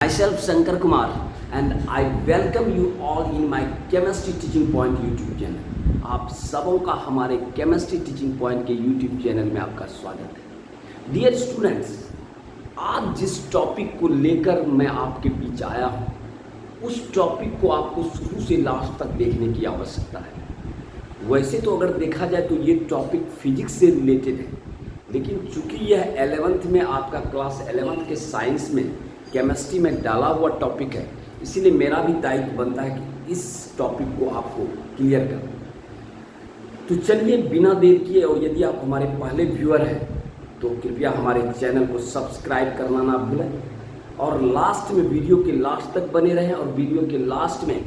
Myself Shankar Kumar and I welcome you all in my Chemistry Teaching Point YouTube channel. आप सबों का हमारे chemistry teaching point के YouTube channel में आपका स्वागत है। डियर स्टूडेंट्स, आज जिस टॉपिक को लेकर मैं आपके बीच आया हूँ, उस टॉपिक को आपको शुरू से लास्ट तक देखने की आवश्यकता है। वैसे तो अगर देखा जाए तो ये टॉपिक फिजिक्स से रिलेटेड है, लेकिन चूंकि यह 11th में आपका क्लास 11th के साइंस में केमिस्ट्री में डाला हुआ टॉपिक है, इसीलिए मेरा भी दायित्व बनता है कि इस टॉपिक को आपको क्लियर करूं। तो चलिए बिना देर किए, और यदि आप हमारे पहले व्यूअर हैं तो कृपया हमारे चैनल को सब्सक्राइब करना ना भूलें और लास्ट में वीडियो के लास्ट तक बने रहें और वीडियो के लास्ट में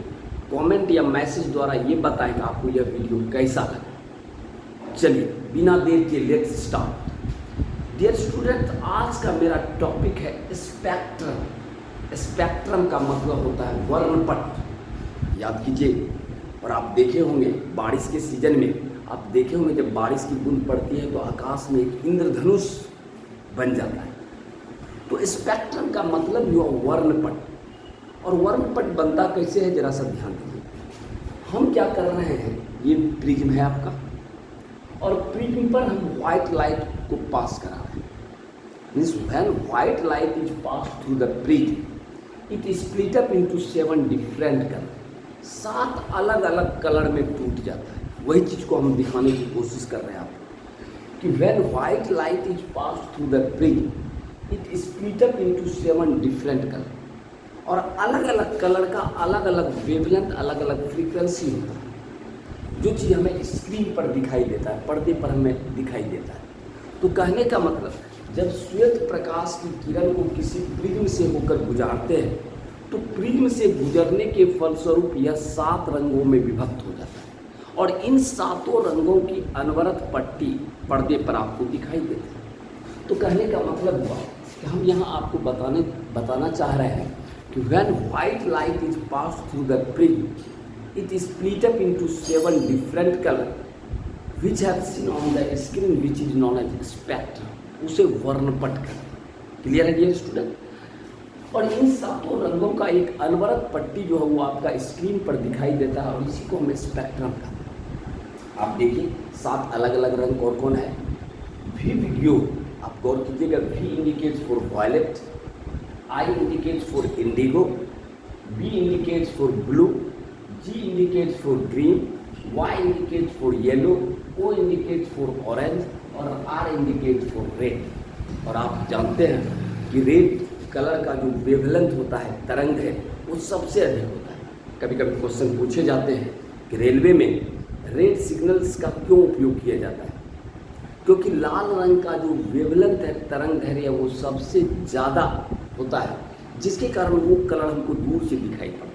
कमेंट या मैसेज द्वारा ये बताएं कि आपको यह वीडियो कैसा लगा। चलिए बिना देर के लेट्स स्टार्ट। डियर स्टूडेंट, आज का मेरा टॉपिक है स्पेक्ट्रम। स्पेक्ट्रम का मतलब होता है वर्णपट। याद कीजिए, और आप देखे होंगे बारिश के सीजन में, आप देखे होंगे जब बारिश की बूंद पड़ती है तो आकाश में एक इंद्रधनुष बन जाता है। तो स्पेक्ट्रम का भी हुआ वर्णपट। और वर्णपट बनता कैसे है, जरा सा ध्यान दीजिए। हम क्या कर रहे हैं, ये प्रिज्म है आपका, और प्रिज्म पर हम व्हाइट लाइट को पास करा रहे हैं। Means when white light is pass through the prism, it split up into 7 different colour. 7 अलग अलग कलर में टूट जाता है। वही चीज़ को हम दिखाने की कोशिश कर रहे हैं आपको कि when white light is pass through the prism, it split up into 7 different colour. और अलग अलग कलर का अलग अलग वेवलेंथ, अलग अलग फ्रीक्वेंसी होता है। जो चीज़ हमें स्क्रीन पर दिखाई देता है, पर्दे पर हमें दिखाई देता है। तो कहने का मतलब, जब श्वेत प्रकाश की किरण को किसी प्रिज्म से होकर गुजारते हैं तो प्रिज्म से गुजरने के फलस्वरूप यह 7 रंगों में विभक्त हो जाता है, और इन 7 रंगों की अनवरत पट्टी पर्दे पर आपको दिखाई देती है। तो कहने का मतलब हुआ कि हम यहाँ आपको बताना चाह रहे हैं कि when white light is passed through the prism, it is split up into 7 different color which have seen on the screen, which is known as spectrum। उसे वर्णपट कहते हैं। क्लियर है डियर स्टूडेंट? और इन 7 रंगों का एक अनवरत पट्टी जो है वो आपका स्क्रीन पर दिखाई देता है, और इसी को हम स्पेक्ट्रम कहते हैं। आप देखिए 7 अलग अलग रंग कौन कौन है। वी वीडियो, आप गौर कीजिएगा, V indicates for violet, I indicates for indigo, B indicates for blue, G indicates for green, Y indicates for yellow, O indicates for orange और R indicates for red। और आप जानते हैं कि रेड कलर का जो वेवलेंथ होता है, तरंग है, वो सबसे अधिक होता है। कभी कभी क्वेश्चन पूछे जाते हैं कि रेलवे में रेड सिग्नल्स का क्यों उपयोग किया जाता है, क्योंकि लाल रंग का जो वेवलेंथ है, तरंग दैर्घ्य, वो सबसे ज़्यादा होता है, जिसके कारण वो कलर हमको दूर से दिखाई पड़ता है।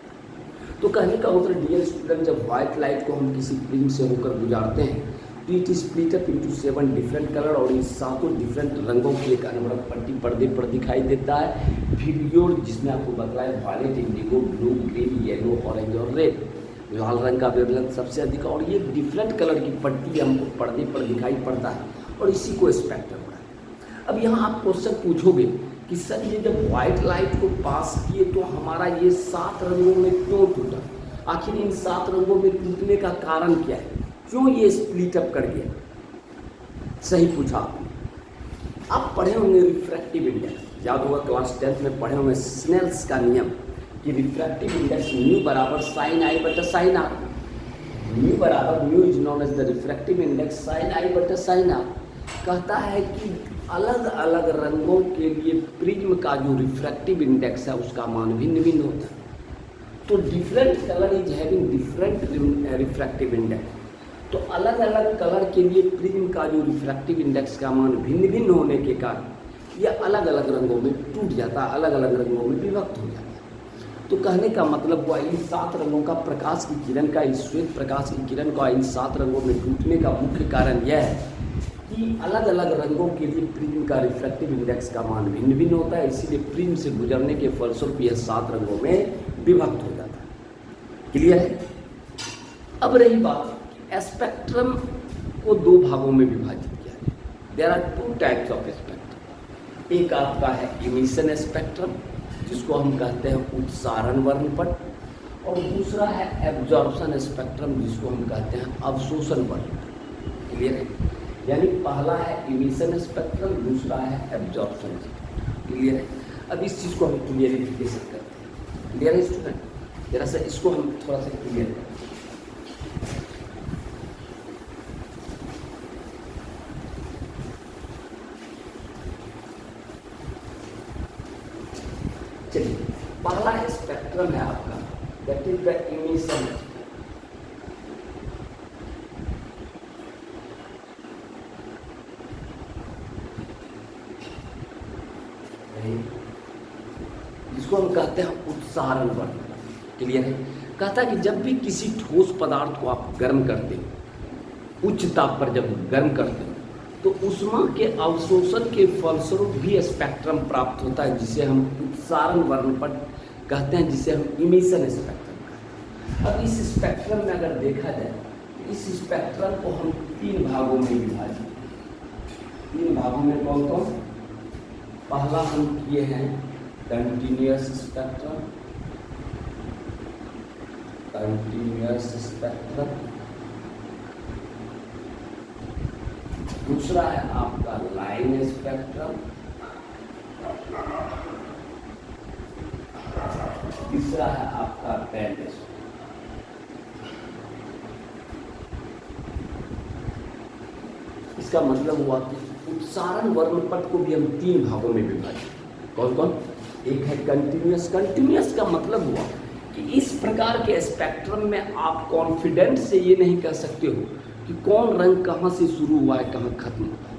तो कहने का मतलब डियर स्टूडेंट, जब व्हाइट लाइट को हम किसी प्रिज्म से होकर गुजारते हैं तो it is split up into 7 different colour, और इन 7 डिफरेंट रंगों की एक अनवरत पट्टी पर्दे पर दिखाई देता है। वीडियो जिसमें आपको बताया violet, indigo, blue, green, yellow, orange और रेड। लाल रंग का वेवलेंथ सबसे अधिक, और ये डिफरेंट कलर की पट्टी हमको पर्दे पर दिखाई पड़ता है, और इसी को स्पेक्ट्रम कहते हैं। अब यहाँ आप क्वेश्चन पूछोगे कि सर ये जब व्हाइट लाइट को पास किए तो हमारा ये 7 रंगों में क्यों टूटा, आखिर इन 7 रंगों में टूटने का कारण क्या है, क्यों ये स्प्लिट अप कर गया? सही पूछा आपने। आप पढ़े होंगे रिफ्रैक्टिव इंडेक्स, याद होगा क्लास 10th में पढ़े होंगे स्नेल्स का नियम कि रिफ्रैक्टिव इंडेक्स म्यू बराबर साइन आई बटा sine R. Mu is known as the refractive index sine I बटा साइन आर। कहता है कि अलग अलग रंगों के लिए प्रिज्म का जो रिफ्रैक्टिव इंडेक्स है उसका मान भिन्न भिन्न होता है। तो different colour is having different refractive index. तो अलग अलग कलर के लिए प्रिज्म का जो रिफ्रैक्टिव इंडेक्स का मान भिन्न भिन्न होने के कारण यह अलग अलग रंगों में टूट जाता है, अलग अलग रंगों में विभक्त हो जाता है। तो कहने का मतलब हुआ इन 7 रंगों का प्रकाश की किरण का, इस श्वेत प्रकाश की किरण का इन 7 रंगों में टूटने का मुख्य कारण यह है कि अलग अलग रंगों के लिए प्रिज्म का रिफ्रैक्टिव इंडेक्स का मान भिन्न भिन्न होता है, इसीलिए प्रिज्म से गुजरने के फलस्वरूप यह 7 रंगों में विभक्त हो जाता है। क्लियर है? अब रही बात, स्पेक्ट्रम को 2 भागों में विभाजित किया है। There are 2 types of spectrum. एक आपका है इमिशन स्पेक्ट्रम जिसको हम कहते हैं उत्सारण वर्णपट, और दूसरा है एब्जॉर्प्शन स्पेक्ट्रम, जिसको हम कहते हैं अवशोषण वर्णपट। क्लियर है? यानी पहला है इमिशन स्पेक्ट्रम, दूसरा है एब्जॉर्प्शन। क्लियर है? अब इस चीज़ को हम क्लियरिफिकेशन करते हैं। क्लियर है स्टूडेंट? जरा सा इसको हम थोड़ा सा क्लियर करें। चलिए, पहला स्पेक्ट्रम है आपका, दैट इज द इमिशन। जिसको हम कहते हैं उत्सारण वर्णपट। क्लियर है? कहता है कि जब भी किसी ठोस पदार्थ को आप गर्म करते हो, उच्च ताप पर जब गर्म करते हो, तो ऊष्मा के अवशोषण के फलस्वरूप भी स्पेक्ट्रम प्राप्त होता है, जिसे हम उत्सारण वर्णपट कहते हैं, जिसे हम इमिशन स्पेक्ट्रम कहते हैं। अब इस स्पेक्ट्रम में अगर देखा जाए, इस स्पेक्ट्रम को हम 3 भागों में विभाजित, 3 भागों में कौन कौन? पहला हम किए हैं कंटिन्यूअस स्पेक्ट्रम, कंटिन्यूअस स्पेक्ट्रम। दूसरा है आपका लाइन स्पेक्ट्रम, तीसरा है आपका बैंड स्पेक्ट्रम। इसका मतलब हुआ कि उत्सारण वर्णपट को भी हम 3 भागों में विभाजित। कौन कौन? एक है कंटिन्यूअस। कंटिन्यूअस का मतलब हुआ कि इस प्रकार के स्पेक्ट्रम में आप कॉन्फिडेंस से ये नहीं कह सकते हो कि कौन रंग कहाँ से शुरू हुआ है, कहाँ खत्म हुआ है।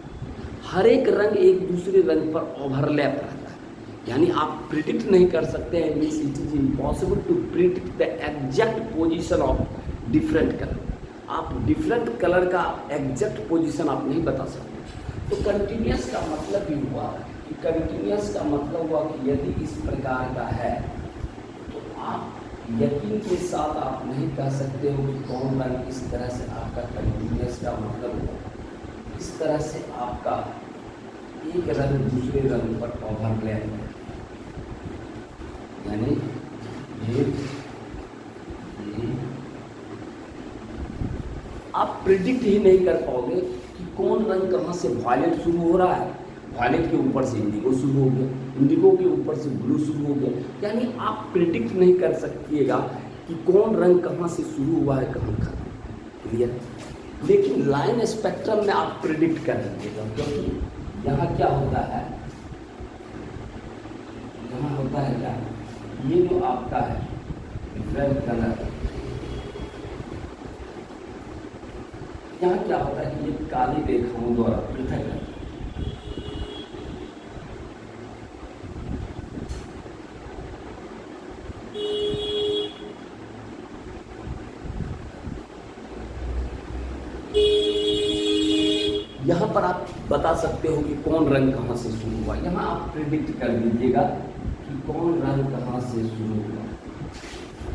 हर एक रंग एक दूसरे रंग पर ओवरलैप रहता है, यानी आप प्रिडिक्ट नहीं कर सकते हैं। Means it is impossible to predict the exact position of different colour. आप डिफरेंट कलर का एग्जैक्ट पोजीशन आप नहीं बता सकते। तो कंटिन्यूअस का मतलब भी हुआ कि कंटिन्यूअस का मतलब हुआ कि यदि इस प्रकार का है तो आप यकीन के साथ आप नहीं कह सकते हो कि कौन रंग इस तरह से आपका कंटिन्यूअस का मतलब हो। इस तरह से आपका एक रंग दूसरे रंग पर ओवरलैप है, यानी ये आप प्रिडिक्ट ही नहीं कर पाओगे कि कौन रंग कहाँ से। वायलेट शुरू हो रहा है, वायलेट के ऊपर से इंडिगो शुरू हो गया, इंडिगो के ऊपर से ब्लू शुरू हो गया, यानी आप प्रिडिक्ट नहीं कर सकिएगा कि कौन रंग कहाँ से शुरू हुआ है, कहाँ खत्म। क्लियर? लेकिन लाइन स्पेक्ट्रम में आप प्रिडिक्ट कर दीजिएगा, क्योंकि यहाँ क्या होता है, यहाँ होता है क्या, ये जो आपका है डिफरेंट कलर, यहाँ क्या होता है कि ये काली रेखाओं द्वारा पृथक है। यहाँ पर आप बता सकते हो कि कौन रंग कहाँ से शुरू हुआ। यहाँ आप प्रिडिक्ट कर दीजिएगा कि कौन रंग कहाँ से शुरू हुआ।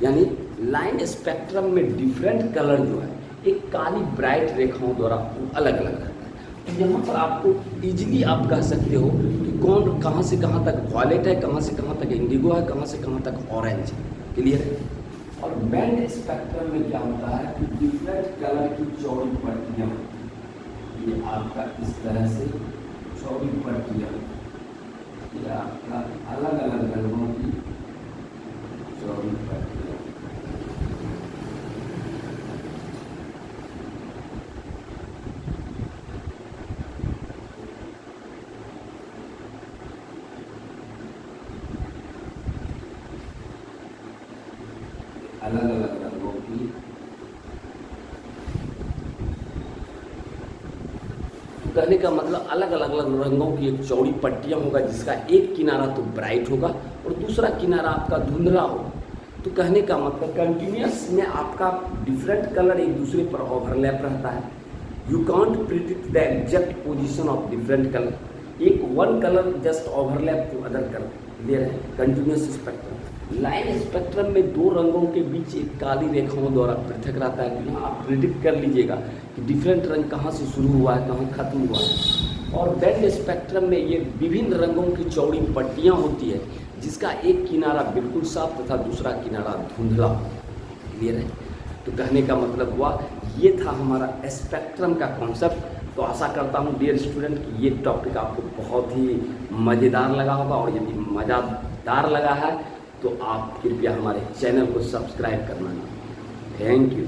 यानी लाइन स्पेक्ट्रम में डिफरेंट कलर जो है एक काली ब्राइट रेखाओं द्वारा अलग अलग रहता है। तो यहाँ पर आपको इजीली आप कह सकते हो कि कौन कहाँ से कहाँ तक वॉयलेट है, कहाँ से कहाँ तक इंडिगो है, कहाँ से कहाँ तक ऑरेंज है। क्लियर है? और बैंड स्पेक्ट्रम में क्या होता है कि डिफरेंट कलर की चौड़ी पट्टियाँ, ये आपका इस तरह से चौड़ी पट्टियाँ, ये आपका अलग अलग रंगों की चौड़ी पट्टियाँ। अलग अलग रंगों की कहने का मतलब अलग अलग रंगों की एक चौड़ी पट्टियाँ होगा, जिसका एक किनारा तो ब्राइट होगा और दूसरा किनारा आपका धुंधला होगा। तो कहने का मतलब कंटिन्यूअस में आपका डिफरेंट कलर एक दूसरे पर ओवरलैप रहता है। You can't predict the exact position of different colour. एक one colour just overlap to other colour. Clear है? Continuous spectrum. लाइन स्पेक्ट्रम में दो रंगों के बीच एक काली रेखाओं द्वारा पृथक रहता है। तो यहाँ आप प्रिडिक्ट कर लीजिएगा कि डिफरेंट रंग कहाँ से शुरू हुआ है, कहाँ खत्म हुआ है। और बैंड स्पेक्ट्रम में ये विभिन्न रंगों की चौड़ी पट्टियाँ होती है, जिसका एक किनारा बिल्कुल साफ तथा दूसरा किनारा धुंधला। क्लियर है? तो कहने का मतलब हुआ ये था हमारा स्पेक्ट्रम का कॉन्सेप्ट। तो आशा करता हूँ डियर स्टूडेंट कि ये टॉपिक आपको बहुत ही मज़ेदार लगा होगा, और यदि मज़ेदार लगा है तो आप कृपया हमारे चैनल को सब्सक्राइब करना ना। Thank you.